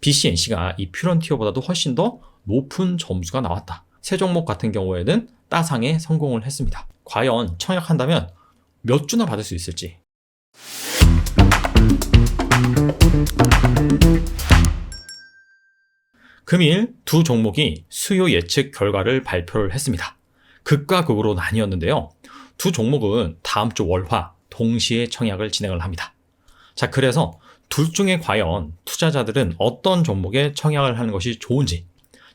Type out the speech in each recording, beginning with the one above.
BCNC가 이 퓨런티어보다도 훨씬 더 높은 점수가 나왔다. 세 종목 같은 경우에는 따상에 성공을 했습니다. 과연 청약한다면 몇 주나 받을 수 있을지. 금일 두 종목이 수요 예측 결과를 발표를 했습니다. 극과 극으로 나뉘었는데요. 두 종목은 다음 주 월화 동시에 청약을 진행을 합니다. 자, 그래서 둘 중에 과연 투자자들은 어떤 종목에 청약을 하는 것이 좋은지,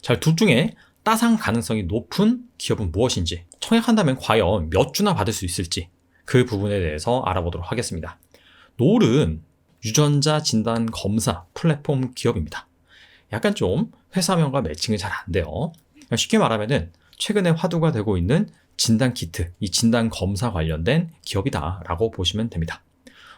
자, 둘 중에 따상 가능성이 높은 기업은 무엇인지, 청약한다면 과연 몇 주나 받을 수 있을지, 그 부분에 대해서 알아보도록 하겠습니다. 노을은 유전자 진단 검사 플랫폼 기업입니다. 약간 좀 회사명과 매칭이 잘 안 돼요. 쉽게 말하면은 최근에 화두가 되고 있는 진단 키트, 이 진단 검사 관련된 기업이다라고 보시면 됩니다.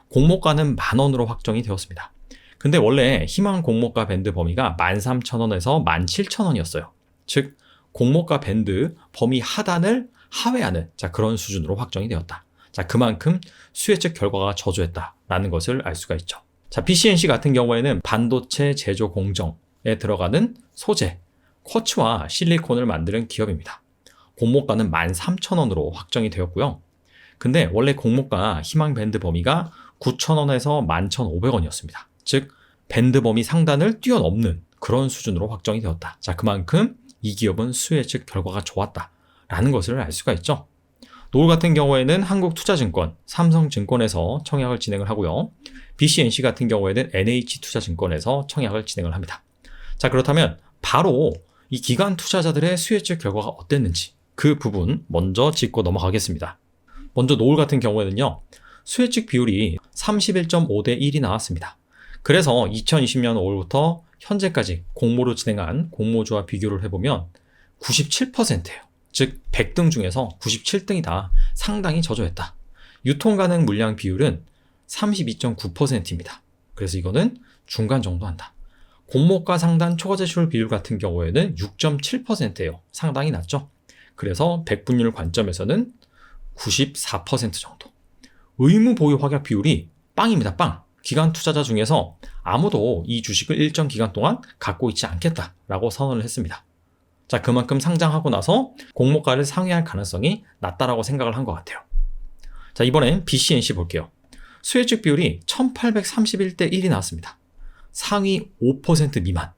공모가는 10,000원으로 확정이 되었습니다. 근데 원래 희망 공모가 밴드 범위가 13,000원에서 17,000원이었어요. 즉 공모가 밴드 범위 하단을 하회하는 그런 수준으로 확정이 되었다. 자, 그만큼 수혜측 결과가 저조했다라는 것을 알 수가 있죠. 자, BCNC 같은 경우에는 반도체 제조 공정에 들어가는 소재, 쿼츠와 실리콘을 만드는 기업입니다. 공모가는 13,000원으로 확정이 되었고요. 근데 원래 공모가 희망 밴드 범위가 9,000원에서 11,500원이었습니다. 즉 밴드 범위 상단을 뛰어넘는 그런 수준으로 확정이 되었다. 자, 그만큼 이 기업은 수혜측 결과가 좋았다라는 것을 알 수가 있죠. 노을 같은 경우에는 한국투자증권, 삼성증권에서 청약을 진행을 하고요. BCNC 같은 경우에는 NH투자증권에서 청약을 진행을 합니다. 자, 그렇다면 바로 이 기관 투자자들의 수혜측 결과가 어땠는지 그 부분 먼저 짚고 넘어가겠습니다. 먼저 노을 같은 경우에는요, 수혜측 비율이 31.5대 1이 나왔습니다. 그래서 2020년 5월부터 현재까지 공모로 진행한 공모주와 비교를 해보면 97%예요. 즉 100등 중에서 97등이다. 상당히 저조했다. 유통 가능 물량 비율은 32.9%입니다. 그래서 이거는 중간 정도 한다. 공모가 상단 초과제출 비율 같은 경우에는 6.7%예요. 상당히 낮죠. 그래서 백분율 관점에서는 94% 정도. 의무 보유 확약 비율이 빵입니다. 빵. 기관 투자자 중에서 아무도 이 주식을 일정 기간 동안 갖고 있지 않겠다라고 선언을 했습니다. 자, 그만큼 상장하고 나서 공모가를 상회할 가능성이 낮다라고 생각을 한 것 같아요. 자, 이번엔 BCNC 볼게요. 수혜측 비율이 1831대 1이 나왔습니다. 상위 5% 미만.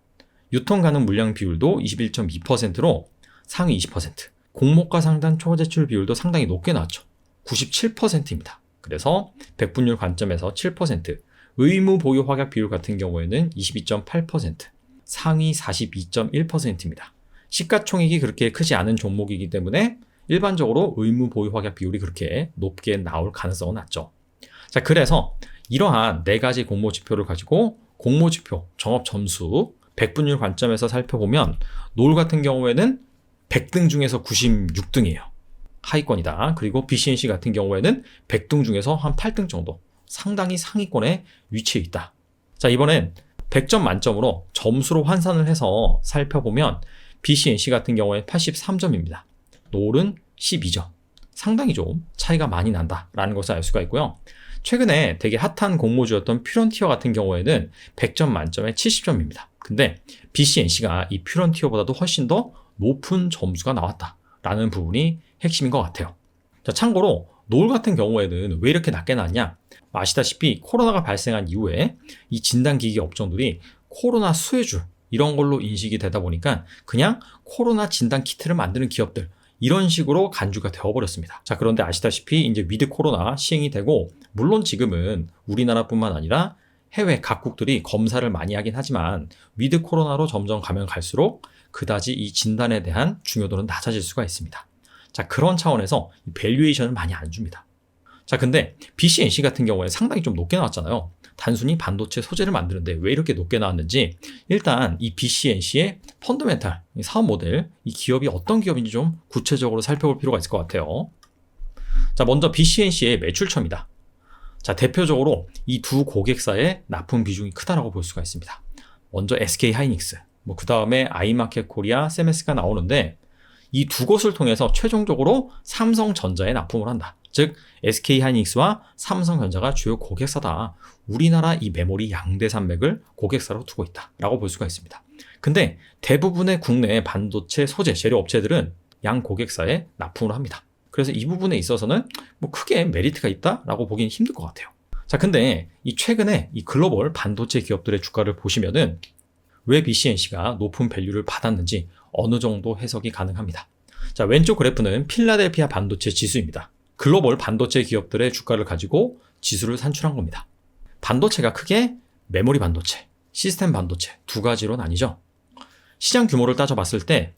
유통 가능 물량 비율도 21.2%로 상위 20%. 공모가 상단 초과제출 비율도 상당히 높게 나왔죠. 97%입니다. 그래서 백분율 관점에서 7%, 의무 보유 확약 비율 같은 경우에는 22.8%, 상위 42.1%입니다. 시가총액이 그렇게 크지 않은 종목이기 때문에 일반적으로 의무 보유 확약 비율이 그렇게 높게 나올 가능성은 낮죠. 자, 그래서 이러한 4가지 공모 지표를 가지고 공모 지표, 정업 점수, 백분율 관점에서 살펴보면 노을 같은 경우에는 100등 중에서 96등이에요. 하위권이다. 그리고 BCNC 같은 경우에는 100등 중에서 한 8등 정도. 상당히 상위권에 위치해 있다. 자, 이번엔 100점 만점으로 점수로 환산을 해서 살펴보면 BCNC 같은 경우에 83점입니다. 노을은 12점. 상당히 좀 차이가 많이 난다라는 것을 알 수가 있고요. 최근에 되게 핫한 공모주였던 퓨런티어 같은 경우에는 100점 만점에 70점입니다. 근데 BCNC가 이 퓨런티어보다도 훨씬 더 높은 점수가 나왔다라는 부분이 핵심인 것 같아요. 자, 참고로 노을 같은 경우에는 왜 이렇게 낮게 나왔냐? 아시다시피 코로나가 발생한 이후에 이 진단기기 업종들이 코로나 수혜주 이런 걸로 인식이 되다 보니까 그냥 코로나 진단 키트를 만드는 기업들 이런 식으로 간주가 되어버렸습니다. 자, 그런데 아시다시피 이제 위드 코로나 시행이 되고 물론 지금은 우리나라뿐만 아니라 해외 각국들이 검사를 많이 하긴 하지만 위드 코로나로 점점 가면 갈수록 그다지 이 진단에 대한 중요도는 낮아질 수가 있습니다. 자, 그런 차원에서 밸류에이션을 많이 안 줍니다. 자, 근데 BCNC 같은 경우에 상당히 좀 높게 나왔잖아요. 단순히 반도체 소재를 만드는데 왜 이렇게 높게 나왔는지 일단 이 BCNC의 펀더멘탈, 사업 모델, 이 기업이 어떤 기업인지 좀 구체적으로 살펴볼 필요가 있을 것 같아요. 자, 먼저 BCNC의 매출처입니다. 자, 대표적으로 이 두 고객사의 납품 비중이 크다라고 볼 수가 있습니다. 먼저 SK하이닉스, 그 다음에 아이마켓 코리아, 세메스가 나오는데 이 두 곳을 통해서 최종적으로 삼성전자에 납품을 한다. 즉 SK하이닉스와 삼성전자가 주요 고객사다. 우리나라 이 메모리 양대 산맥을 고객사로 두고 있다라고 볼 수가 있습니다. 근데 대부분의 국내 반도체 소재 재료 업체들은 양 고객사에 납품을 합니다. 그래서 이 부분에 있어서는 뭐 크게 메리트가 있다라고 보기는 힘들 것 같아요. 자, 근데 이 최근에 이 글로벌 반도체 기업들의 주가를 보시면은 왜 BCNC가 높은 밸류를 받았는지 어느 정도 해석이 가능합니다. 자, 왼쪽 그래프는 필라델피아 반도체 지수입니다. 글로벌 반도체 기업들의 주가를 가지고 지수를 산출한 겁니다. 반도체가 크게 메모리 반도체, 시스템 반도체 두 가지로 나뉘죠. 시장 규모를 따져봤을 때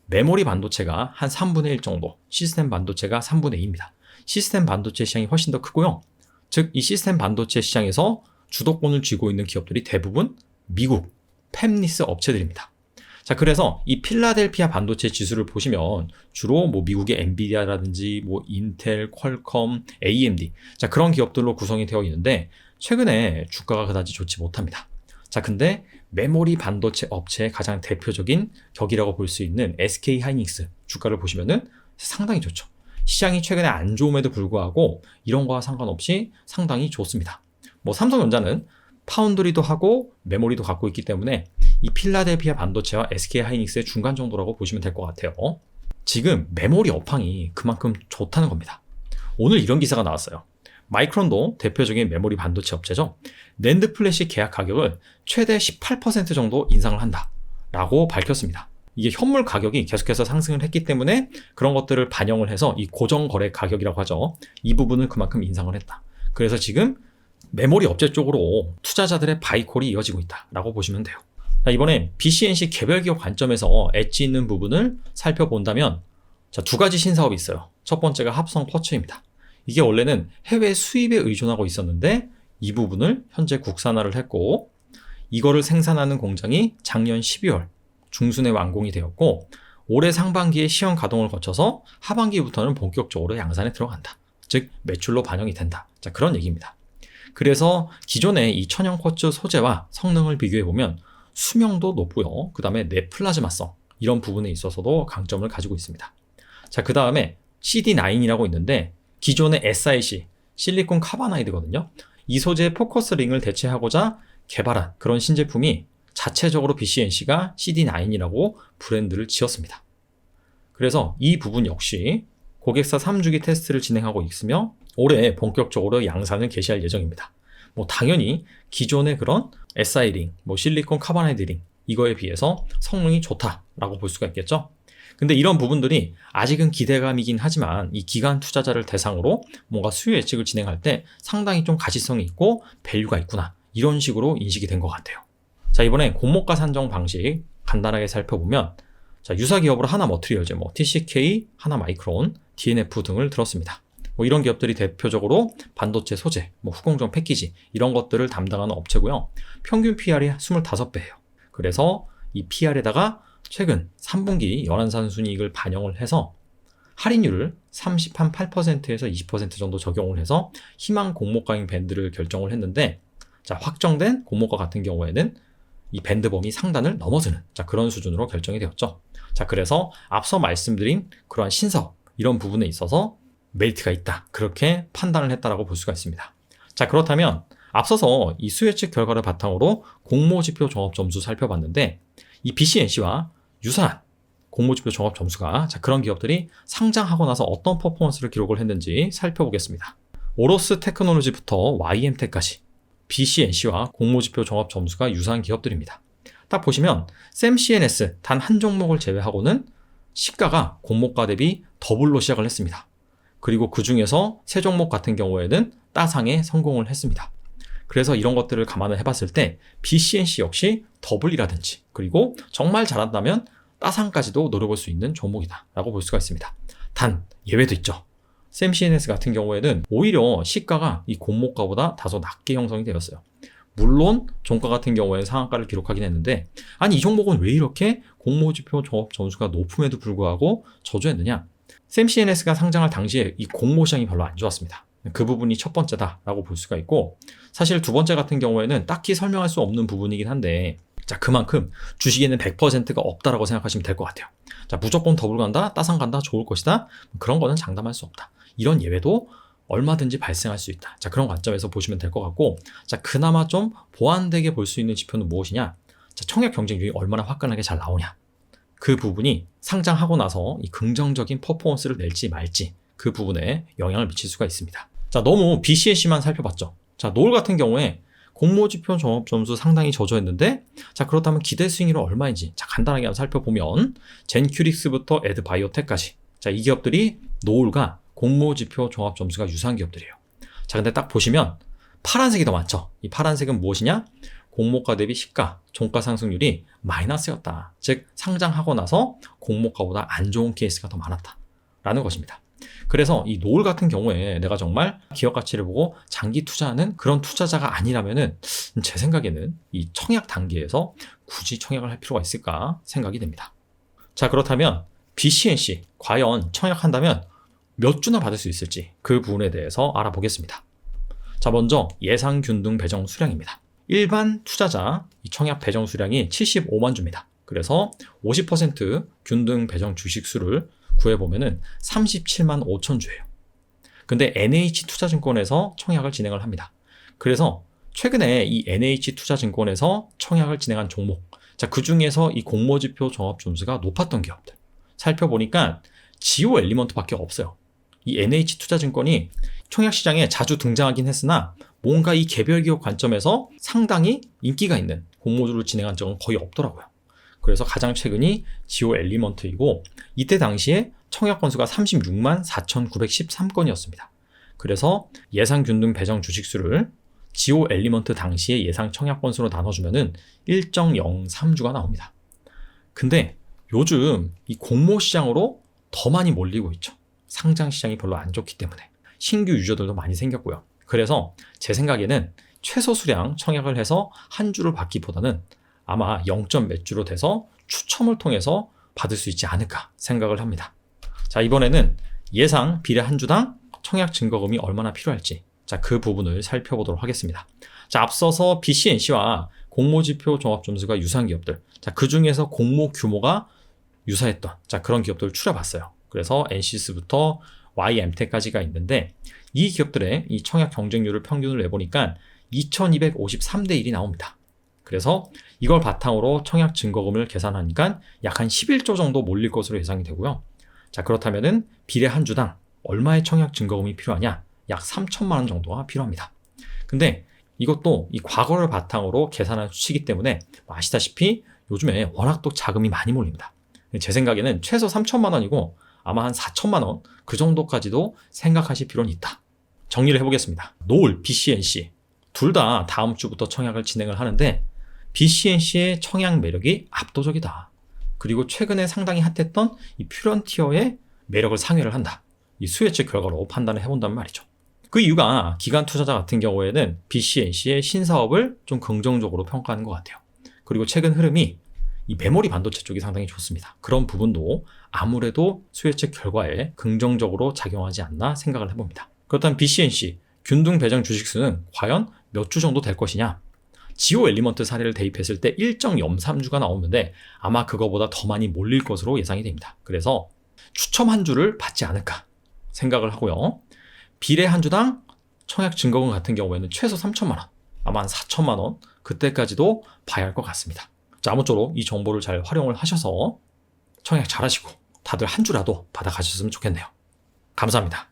메모리 반도체가 한 3분의 1 정도, 시스템 반도체가 3분의 2입니다. 시스템 반도체 시장이 훨씬 더 크고요. 즉, 이 시스템 반도체 시장에서 주도권을 쥐고 있는 기업들이 대부분 미국, 팹리스 업체들입니다. 자, 그래서 이 필라델피아 반도체 지수를 보시면 주로 뭐 미국의 엔비디아라든지 뭐 인텔, 퀄컴, AMD 자, 그런 기업들로 구성이 되어 있는데 최근에 주가가 그다지 좋지 못합니다. 자, 근데 메모리 반도체 업체의 가장 대표적인 격이라고 볼 수 있는 SK하이닉스 주가를 보시면은 상당히 좋죠. 시장이 최근에 안 좋음에도 불구하고 이런 거와 상관없이 상당히 좋습니다. 뭐 삼성전자는 파운드리도 하고 메모리도 갖고 있기 때문에 이 필라델피아 반도체와 SK하이닉스의 중간 정도라고 보시면 될 것 같아요. 지금 메모리 업황이 그만큼 좋다는 겁니다. 오늘 이런 기사가 나왔어요. 마이크론도 대표적인 메모리 반도체 업체죠. 낸드 플래시 계약 가격을 최대 18% 정도 인상을 한다라고 밝혔습니다. 이게 현물 가격이 계속해서 상승을 했기 때문에 그런 것들을 반영을 해서 이 고정 거래 가격이라고 하죠. 이 부분을 그만큼 인상을 했다. 그래서 지금 메모리 업체 쪽으로 투자자들의 바이콜이 이어지고 있다라고 보시면 돼요. 자, 이번에 BCNC 개별 기업 관점에서 엣지 있는 부분을 살펴본다면 자, 두 가지 신사업이 있어요. 첫 번째가 합성 퍼츠입니다. 이게 원래는 해외 수입에 의존하고 있었는데 이 부분을 현재 국산화를 했고 이거를 생산하는 공장이 작년 12월 중순에 완공이 되었고 올해 상반기에 시험 가동을 거쳐서 하반기부터는 본격적으로 양산에 들어간다. 즉 매출로 반영이 된다. 자, 그런 얘기입니다. 그래서 기존의 이 천연 쿼츠 소재와 성능을 비교해보면 수명도 높고요. 그 다음에 내플라즈마성 이런 부분에 있어서도 강점을 가지고 있습니다. 자, 그 다음에 CD9이라고 있는데 기존의 SiC, 실리콘 카바나이드거든요. 이 소재의 포커스 링을 대체하고자 개발한 그런 신제품이 자체적으로 BCNC가 CD9이라고 브랜드를 지었습니다. 그래서 이 부분 역시 고객사 3주기 테스트를 진행하고 있으며 올해 본격적으로 양산을 개시할 예정입니다. 뭐 당연히 기존의 그런 Si링, 뭐 실리콘 카바나이드 링 이거에 비해서 성능이 좋다라고 볼 수가 있겠죠. 근데 이런 부분들이 아직은 기대감이긴 하지만 이 기관 투자자를 대상으로 뭔가 수요 예측을 진행할 때 상당히 좀 가시성이 있고 밸류가 있구나 이런 식으로 인식이 된 것 같아요. 자, 이번에 공모가 산정 방식 간단하게 살펴보면 자, 유사 기업으로 하나 머트리얼즈, 뭐 TCK, 하나 마이크론, DNF 등을 들었습니다. 뭐 이런 기업들이 대표적으로 반도체 소재, 뭐 후공정 패키지 이런 것들을 담당하는 업체고요. 평균 PR이 25배예요. 그래서 이 PR에다가 최근 3분기 연안산순이익을 반영을 해서 할인율을 38%에서 20% 정도 적용을 해서 희망 공모가인 밴드를 결정을 했는데 자, 확정된 공모가 같은 경우에는 이 밴드 범위 상단을 넘어서는 자, 그런 수준으로 결정이 되었죠. 자, 그래서 앞서 말씀드린 그러한 신사업 이런 부분에 있어서 메리트가 있다. 그렇게 판단을 했다라고 볼 수가 있습니다. 자, 그렇다면 앞서서 이 수요 예측 결과를 바탕으로 공모지표 종합 점수 살펴봤는데 이 BCNC와 유사한 공모지표 종합 점수가 자, 그런 기업들이 상장하고 나서 어떤 퍼포먼스를 기록을 했는지 살펴보겠습니다. 오로스 테크놀로지부터 YM텍까지 BCNC와 공모지표 종합 점수가 유사한 기업들입니다. 딱 보시면 샘CNS 단 한 종목을 제외하고는 시가가 공모가 대비 더블로 시작을 했습니다. 그리고 그 중에서 세 종목 같은 경우에는 따상에 성공을 했습니다. 그래서 이런 것들을 감안을 해봤을 때 BCNC 역시 더블이라든지 그리고 정말 잘한다면 따상까지도 노려볼 수 있는 종목이다 라고 볼 수가 있습니다. 단 예외도 있죠. 샘CNS 같은 경우에는 오히려 시가가 이 공모가보다 다소 낮게 형성이 되었어요. 물론 종가 같은 경우에는 상한가를 기록하긴 했는데 아니 이 종목은 왜 이렇게 공모지표 종합 점수가 높음에도 불구하고 저조했느냐. 샘CNS가 상장할 당시에 이 공모 시장이 별로 안 좋았습니다. 그 부분이 첫 번째다라고 볼 수가 있고 사실 두 번째 같은 경우에는 딱히 설명할 수 없는 부분이긴 한데 자, 그만큼 주식에는 100%가 없다라고 생각하시면 될 것 같아요. 자, 무조건 더블 간다, 따상 간다, 좋을 것이다. 그런 거는 장담할 수 없다. 이런 예외도 얼마든지 발생할 수 있다. 자, 그런 관점에서 보시면 될 것 같고, 자, 그나마 좀 보완되게 볼 수 있는 지표는 무엇이냐? 자, 청약 경쟁률이 얼마나 화끈하게 잘 나오냐? 그 부분이 상장하고 나서 이 긍정적인 퍼포먼스를 낼지 말지 그 부분에 영향을 미칠 수가 있습니다. 자, 너무 BCNC만 살펴봤죠. 자, 노을 같은 경우에 공모지표 종합점수 상당히 저조했는데, 자, 그렇다면 기대 수익률은 얼마인지 자, 간단하게 한번 살펴보면 젠큐릭스부터 에드바이오텍까지 자, 이 기업들이 노을과 공모지표 종합점수가 유사한 기업들이에요. 자, 근데 딱 보시면 파란색이 더 많죠. 이 파란색은 무엇이냐? 공모가 대비 시가, 종가 상승률이 마이너스였다. 즉 상장하고 나서 공모가보다 안 좋은 케이스가 더 많았다라는 것입니다. 그래서 이 노을 같은 경우에 내가 정말 기업 가치를 보고 장기 투자하는 그런 투자자가 아니라면은 제 생각에는 이 청약 단계에서 굳이 청약을 할 필요가 있을까 생각이 됩니다. 자, 그렇다면 BCNC 과연 청약한다면 몇 주나 받을 수 있을지 그 부분에 대해서 알아보겠습니다. 자, 먼저 예상 균등 배정 수량입니다. 일반 투자자 이 청약 배정 수량이 75만 주입니다. 그래서 50% 균등 배정 주식 수를 구해보면은 37만 5천 주예요. 근데 NH투자증권에서 청약을 진행을 합니다. 그래서 최근에 이 NH투자증권에서 청약을 진행한 종목, 자, 그 중에서 이 공모지표 종합점수가 높았던 기업들 살펴보니까 지오 엘리먼트밖에 없어요. 이 NH투자증권이 청약시장에 자주 등장하긴 했으나 뭔가 이 개별 기업 관점에서 상당히 인기가 있는 공모주를 진행한 적은 거의 없더라고요. 그래서 가장 최근이 지오 엘리먼트이고 이때 당시에 청약 건수가 36만 4,913건이었습니다. 그래서 예상 균등 배정 주식수를 지오 엘리먼트 당시의 예상 청약 건수로 나눠주면은 1.03주가 나옵니다. 근데 요즘 이 공모 시장으로 더 많이 몰리고 있죠. 상장 시장이 별로 안 좋기 때문에 신규 유저들도 많이 생겼고요. 그래서 제 생각에는 최소 수량 청약을 해서 한 주를 받기보다는 아마 0점 몇 주로 돼서 추첨을 통해서 받을 수 있지 않을까 생각을 합니다. 자, 이번에는 예상 비례 한 주당 청약 증거금이 얼마나 필요할지 자, 그 부분을 살펴보도록 하겠습니다. 자, 앞서서 BCNC와 공모지표 종합점수가 유사한 기업들, 자, 그 중에서 공모 규모가 유사했던 자, 그런 기업들을 추려봤어요. 그래서 NCS부터 YMT까지가 있는데 이 기업들의 이 청약 경쟁률을 평균을 내보니까 2253대 1이 나옵니다. 그래서 이걸 바탕으로 청약 증거금을 계산하니까 약 한 11조 정도 몰릴 것으로 예상이 되고요. 자, 그렇다면은 비례 한 주당 얼마의 청약 증거금이 필요하냐? 약 3천만 원 정도가 필요합니다. 근데 이것도 이 과거를 바탕으로 계산한 수치이기 때문에 아시다시피 요즘에 워낙 또 자금이 많이 몰립니다. 제 생각에는 최소 3천만 원이고 아마 한 4천만 원 그 정도까지도 생각하실 필요는 있다. 정리를 해보겠습니다. 노을, BCNC 둘 다 다음 주부터 청약을 진행을 하는데 BCNC의 청약 매력이 압도적이다. 그리고 최근에 상당히 핫했던 이 퓨런티어의 매력을 상회를 한다. 이 수혜책 결과로 판단을 해본다는 말이죠. 그 이유가 기관 투자자 같은 경우에는 BCNC의 신사업을 좀 긍정적으로 평가하는 것 같아요. 그리고 최근 흐름이 이 메모리 반도체 쪽이 상당히 좋습니다. 그런 부분도 아무래도 수혜책 결과에 긍정적으로 작용하지 않나 생각을 해봅니다. 그렇다면 BCNC 균등 배정 주식수는 과연 몇 주 정도 될 것이냐? 지오 엘리먼트 사례를 대입했을 때 1.03주가 나오는데 아마 그거보다 더 많이 몰릴 것으로 예상이 됩니다. 그래서 추첨 한 주를 받지 않을까 생각을 하고요. 비례 한 주당 청약 증거금 같은 경우에는 최소 3천만 원, 아마 한 4천만 원 그때까지도 봐야 할 것 같습니다. 자, 아무쪼록 이 정보를 잘 활용을 하셔서 청약 잘하시고 다들 한 주라도 받아가셨으면 좋겠네요. 감사합니다.